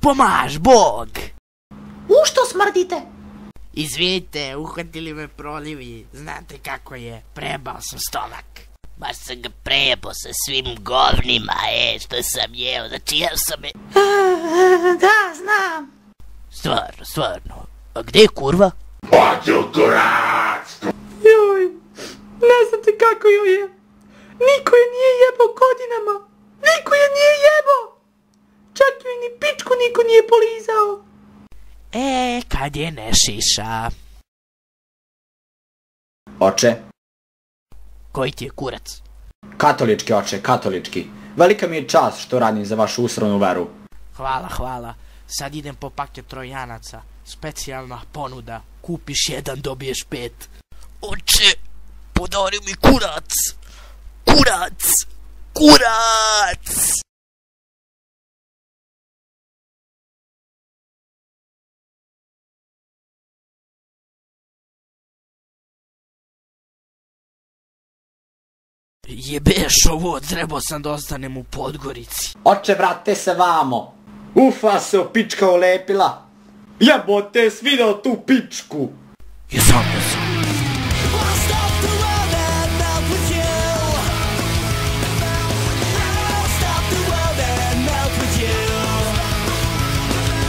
Pomaž Bog! U što smrdite? Izvinite, uhvatili me prolivi. Znate kako je, prebao sam stomak. Baš sam ga prejebao sa svim govnima, što sam jeo, znači jeo sam me. Da, znam. Stvarno. A gdje je kurva? Hoću kurac! Joj, ne znate kako joj je. Niko je nije jebao godinama. Niko je nije jebao. Čak joj ni pičku niko nije polizao. Kad je ne šiša. Oče. Koji ti je kurac? Katolički, oče, katolički. Velika mi je čast što radim za vašu usrovnu veru. Hvala. Sad idem po paket trojanaca. Specijalna ponuda. Kupiš jedan, dobiješ 5. Oče, podari mi kurac! Kurac! Jebeš ovo, trebao sam da ostanem u Podgorici. Oče, vrate se vamo. Ufa se pička ulepila. Jebote, svidao tu pičku. Jesam